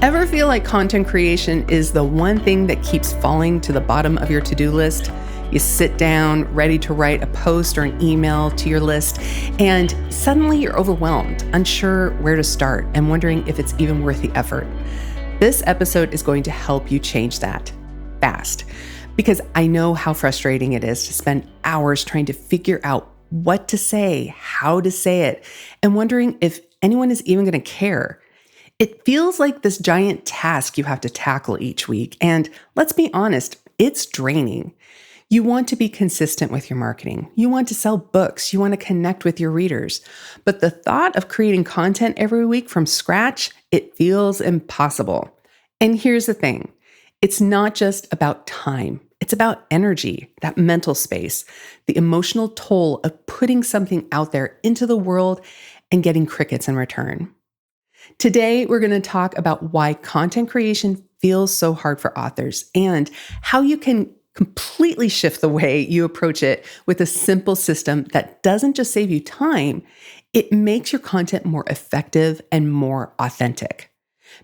Ever feel like content creation is the one thing that keeps falling to the bottom of your to-do list? You sit down, ready to write a post or an email to your list, and suddenly you're overwhelmed, unsure where to start, and wondering if it's even worth the effort. This episode is going to help you change that fast, because I know how frustrating it is to spend hours trying to figure out what to say, how to say it, and wondering if anyone is even going to care. It feels like this giant task you have to tackle each week. And let's be honest, it's draining. You want to be consistent with your marketing. You want to sell books. You want to connect with your readers. But the thought of creating content every week from scratch, it feels impossible. And here's the thing. It's not just about time. It's about energy, that mental space, the emotional toll of putting something out there into the world and getting crickets in return. Today, we're going to talk about why content creation feels so hard for authors and how you can completely shift the way you approach it with a simple system that doesn't just save you time, it makes your content more effective and more authentic.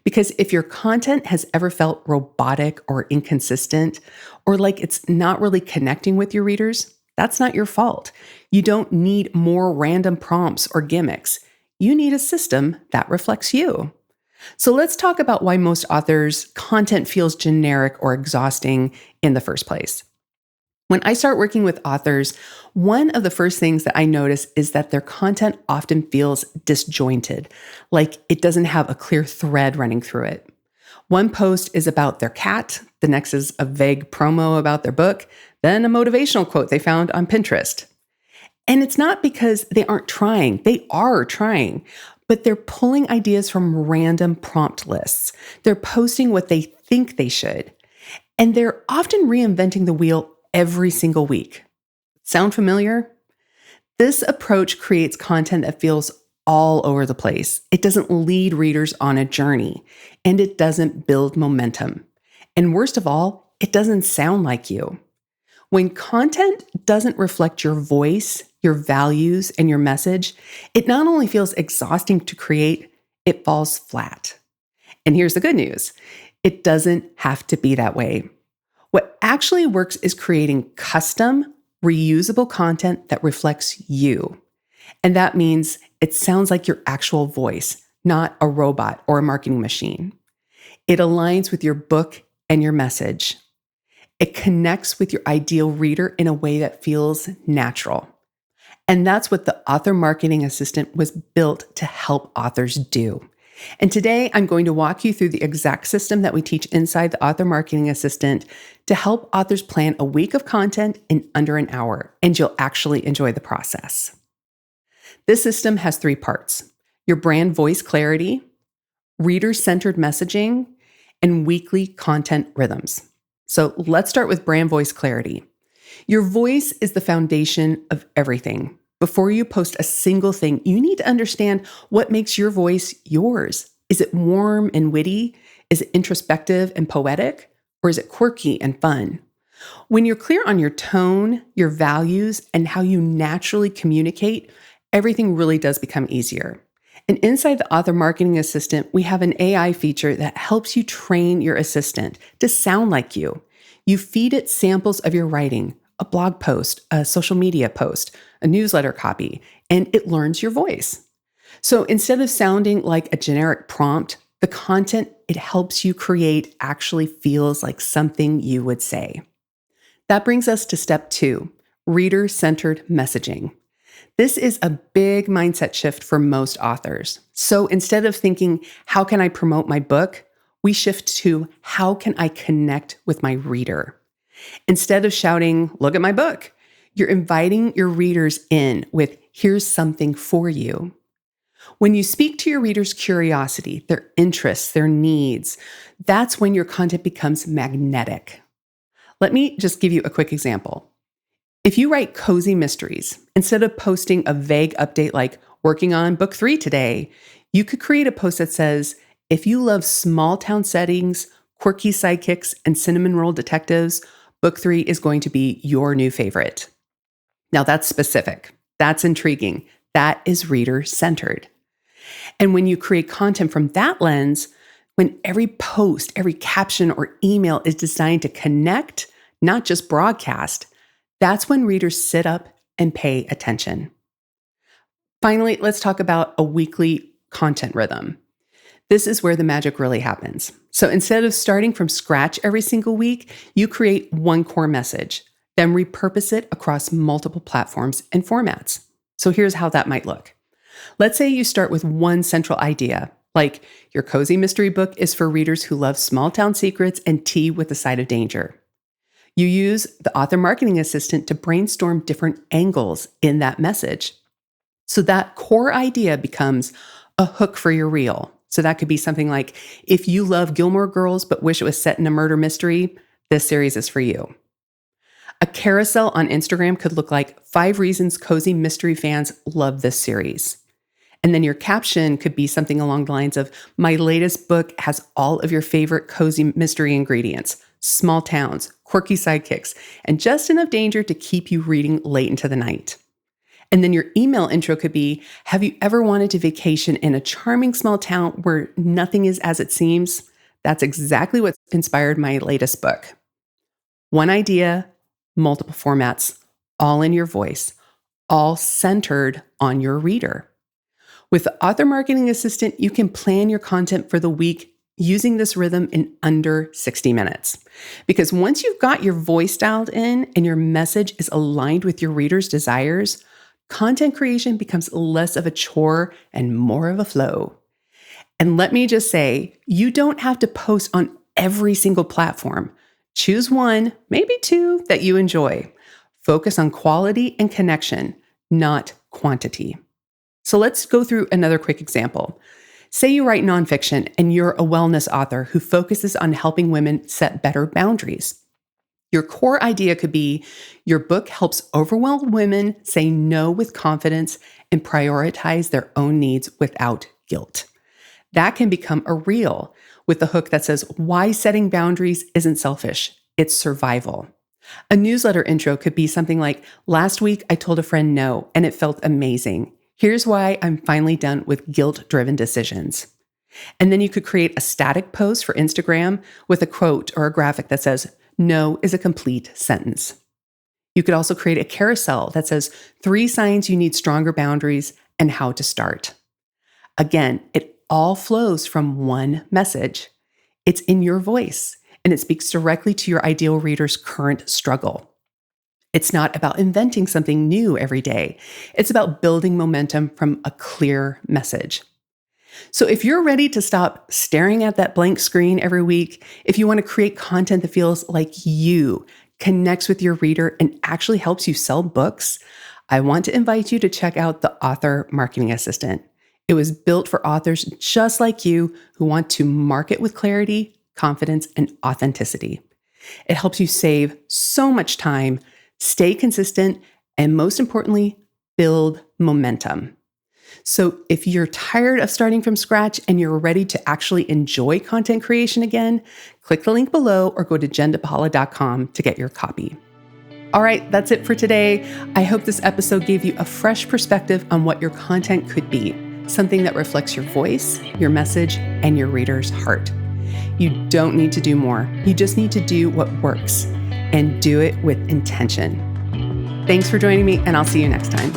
Because if your content has ever felt robotic or inconsistent, or like it's not really connecting with your readers, that's not your fault. You don't need more random prompts or gimmicks. You need a system that reflects you. So let's talk about why most authors' content feels generic or exhausting in the first place. When I start working with authors, one of the first things that I notice is that their content often feels disjointed, like it doesn't have a clear thread running through it. One post is about their cat, the next is a vague promo about their book, then a motivational quote they found on Pinterest. And it's not because they aren't trying. They are trying, but they're pulling ideas from random prompt lists. They're posting what they think they should. And they're often reinventing the wheel every single week. Sound familiar? This approach creates content that feels all over the place. It doesn't lead readers on a journey, and it doesn't build momentum. And worst of all, it doesn't sound like you. When content doesn't reflect your voice, your values, and your message, it not only feels exhausting to create, it falls flat. And here's the good news. It doesn't have to be that way. What actually works is creating custom, reusable content that reflects you. And that means it sounds like your actual voice, not a robot or a marketing machine. It aligns with your book and your message. It connects with your ideal reader in a way that feels natural. And that's what the Author Marketing Assistant was built to help authors do. And today, I'm going to walk you through the exact system that we teach inside the Author Marketing Assistant to help authors plan a week of content in under an hour, and you'll actually enjoy the process. This system has 3 parts: your brand voice clarity, reader-centered messaging, and weekly content rhythms. So let's start with brand voice clarity. Your voice is the foundation of everything. Before you post a single thing, you need to understand what makes your voice yours. Is it warm and witty? Is it introspective and poetic? Or is it quirky and fun? When you're clear on your tone, your values, and how you naturally communicate, everything really does become easier. And inside the Author Marketing Assistant, we have an AI feature that helps you train your assistant to sound like you. You feed it samples of your writing, a blog post, a social media post, a newsletter copy, and it learns your voice. So instead of sounding like a generic prompt, the content it helps you create actually feels like something you would say. That brings us to step 2, reader-centered messaging. This is a big mindset shift for most authors. So instead of thinking, how can I promote my book? We shift to, how can I connect with my reader? Instead of shouting, look at my book, you're inviting your readers in with, here's something for you. When you speak to your readers' curiosity, their interests, their needs, that's when your content becomes magnetic. Let me just give you a quick example. If you write cozy mysteries, instead of posting a vague update like working on book 3 today, you could create a post that says, if you love small town settings, quirky sidekicks, and cinnamon roll detectives, book 3 is going to be your new favorite. Now that's specific. That's intriguing. That is reader-centered. And when you create content from that lens, When every post, every caption, or email is designed to connect, not just broadcast, that's when readers sit up and pay attention. Finally, let's talk about a weekly content rhythm. This is where the magic really happens. So instead of starting from scratch every single week, you create one core message, then repurpose it across multiple platforms and formats. So here's how that might look. Let's say you start with one central idea, like your cozy mystery book is for readers who love small town secrets and tea with a side of danger. You use the author marketing assistant to brainstorm different angles in that message. So that core idea becomes a hook for your reel. So that could be something like, if you love Gilmore Girls but wish it was set in a murder mystery, this series is for you. A carousel on Instagram could look like 5 reasons cozy mystery fans love this series. And then your caption could be something along the lines of, my latest book has all of your favorite cozy mystery ingredients, small towns, quirky sidekicks, and just enough danger to keep you reading late into the night. And then your email intro could be, have you ever wanted to vacation in a charming small town where nothing is as it seems? That's exactly what inspired my latest book. One idea, multiple formats, all in your voice, all centered on your reader. With the Author Marketing Assistant, you can plan your content for the week using this rhythm in under 60 minutes. Because once you've got your voice dialed in and your message is aligned with your reader's desires, content creation becomes less of a chore and more of a flow. And let me just say, you don't have to post on every single platform. Choose one, maybe 2 that you enjoy. Focus on quality and connection, not quantity. So let's go through another quick example. Say you write nonfiction and you're a wellness author who focuses on helping women set better boundaries. Your core idea could be, your book helps overwhelmed women say no with confidence and prioritize their own needs without guilt. That can become a reel with the hook that says, why setting boundaries isn't selfish, it's survival. A newsletter intro could be something like, last week I told a friend no, and it felt amazing. Here's why I'm finally done with guilt-driven decisions. And then you could create a static post for Instagram with a quote or a graphic that says, no is a complete sentence. You could also create a carousel that says 3 signs you need stronger boundaries and how to start. Again, it all flows from one message. It's in your voice, and it speaks directly to your ideal reader's current struggle. It's not about inventing something new every day. It's about building momentum from a clear message. So if you're ready to stop staring at that blank screen every week, if you want to create content that feels like you, connects with your reader, and actually helps you sell books, I want to invite you to check out the Author Marketing Assistant. It was built for authors just like you who want to market with clarity, confidence, and authenticity. It helps you save so much time, stay consistent, and most importantly, build momentum. So if you're tired of starting from scratch and you're ready to actually enjoy content creation again, click the link below or go to Jenn-dePaula.com to get your copy. All right, that's it for today. I hope this episode gave you a fresh perspective on what your content could be, something that reflects your voice, your message, and your reader's heart. You don't need to do more. You just need to do what works and do it with intention. Thanks for joining me, and I'll see you next time.